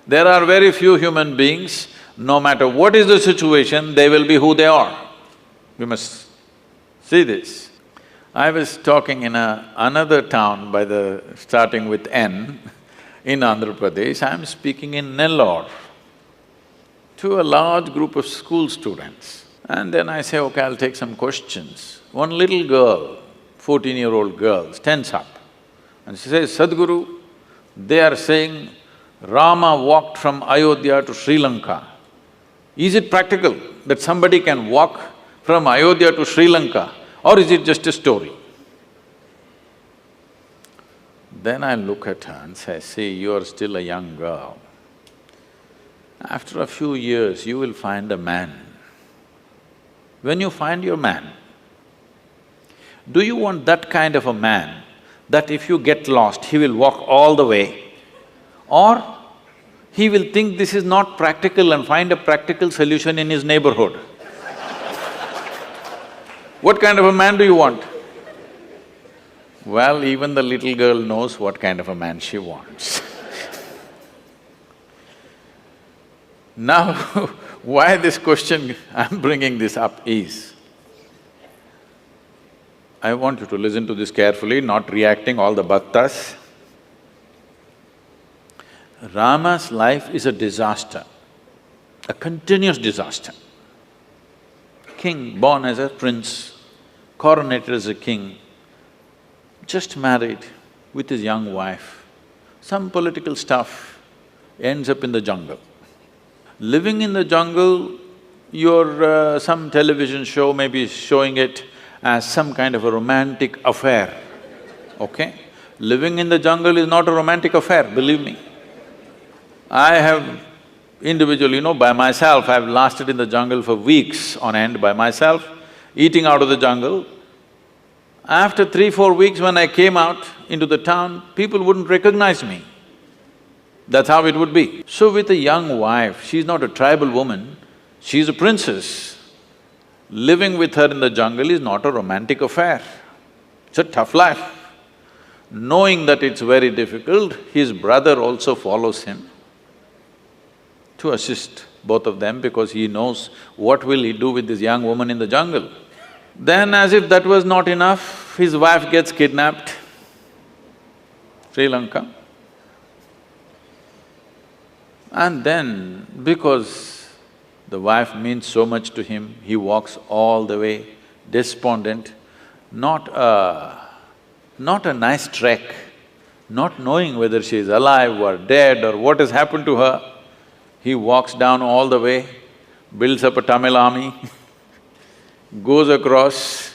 There are very few human beings, no matter what is the situation, they will be who they are. We must see this. I was talking in another town starting with N in Andhra Pradesh. I'm speaking in Nellore to a large group of school students. And then I say, okay, I'll take some questions. One little girl, 14-year-old girl, stands up and she says, Sadhguru, they are saying Rama walked from Ayodhya to Sri Lanka. Is it practical that somebody can walk from Ayodhya to Sri Lanka, or is it just a story? Then I look at her and say, see, you are still a young girl. After a few years, you will find a man. When you find your man, do you want that kind of a man that if you get lost, he will walk all the way? Or he will think this is not practical and find a practical solution in his neighborhood? What kind of a man do you want? Well, even the little girl knows what kind of a man she wants. Now, why this question I'm bringing this up is, I want you to listen to this carefully, not reacting all the bhaktas. Rama's life is a disaster, a continuous disaster. King born as a prince, coronated as a king, just married with his young wife, some political stuff, ends up in the jungle. Living in the jungle, some television show may be showing it as some kind of a romantic affair, okay? Living in the jungle is not a romantic affair, believe me. I have individually, by myself, I've lasted in the jungle for weeks on end by myself, eating out of the jungle. After 3-4 weeks when I came out into the town, people wouldn't recognize me. That's how it would be. So with a young wife, she's not a tribal woman, she's a princess. Living with her in the jungle is not a romantic affair, it's a tough life. Knowing that it's very difficult, his brother also follows him to assist both of them because he knows what will he do with this young woman in the jungle. Then as if that was not enough, his wife gets kidnapped, Sri Lanka. And then, because the wife means so much to him, he walks all the way, despondent, not a nice trek, not knowing whether she is alive or dead or what has happened to her. He walks down all the way, builds up a Tamil army, goes across,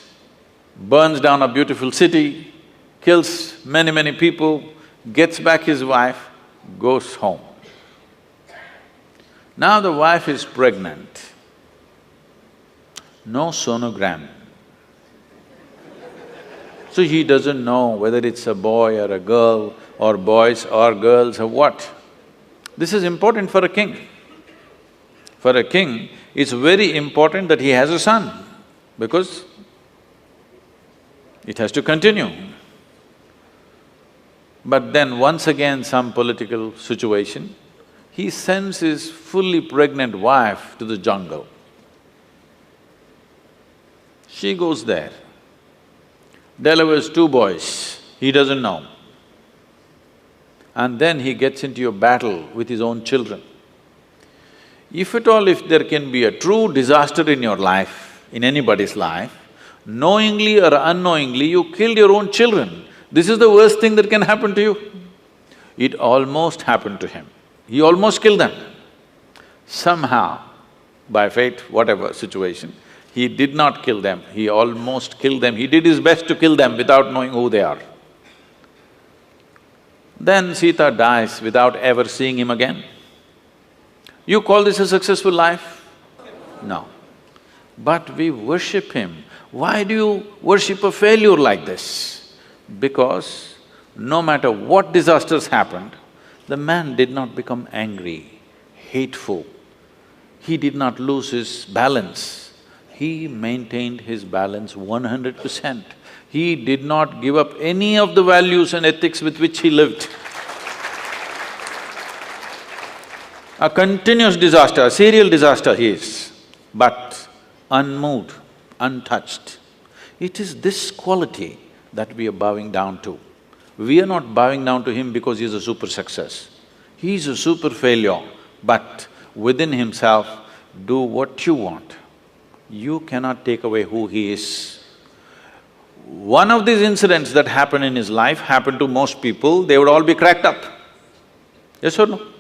burns down a beautiful city, kills many people, gets back his wife, goes home. Now the wife is pregnant, no sonogram. So he doesn't know whether it's a boy or a girl or boys or girls or what. This is important for a king. For a king, it's very important that he has a son because it has to continue. But then once again some political situation, he sends his fully pregnant wife to the jungle. She goes there, delivers 2 boys, he doesn't know. And then he gets into a battle with his own children. If at all, if there can be a true disaster in your life, in anybody's life, knowingly or unknowingly you killed your own children, this is the worst thing that can happen to you. It almost happened to him. He almost killed them. Somehow, by fate, whatever situation, he did not kill them, he almost killed them. He did his best to kill them without knowing who they are. Then Sita dies without ever seeing him again. You call this a successful life? No. But we worship him. Why do you worship a failure like this? Because no matter what disasters happened, the man did not become angry, hateful. He did not lose his balance. He maintained his balance 100%. He did not give up any of the values and ethics with which he lived. A continuous disaster, a serial disaster he is, but unmoved, untouched. It is this quality that we are bowing down to. We are not bowing down to him because he's a super success. He's a super failure, but within himself, do what you want. You cannot take away who he is. One of these incidents that happened in his life happened to most people, they would all be cracked up. Yes or no?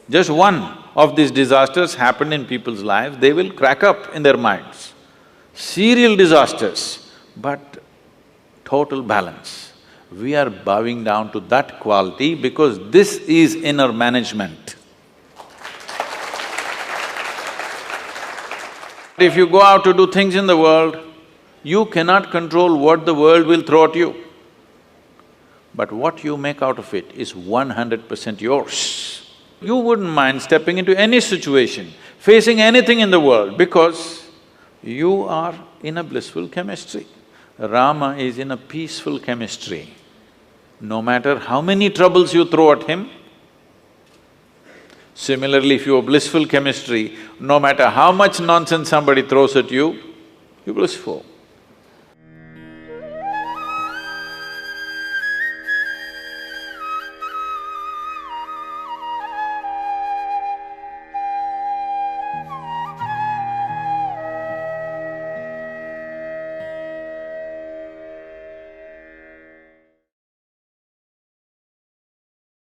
Just one of these disasters happened in people's lives, they will crack up in their minds. Serial disasters, but total balance. We are bowing down to that quality because this is inner management. If you go out to do things in the world, you cannot control what the world will throw at you. But what you make out of it is 100% yours. You wouldn't mind stepping into any situation, facing anything in the world because you are in a blissful chemistry. Rama is in a peaceful chemistry. No matter how many troubles you throw at him, similarly, if you have blissful chemistry, no matter how much nonsense somebody throws at you, you're blissful.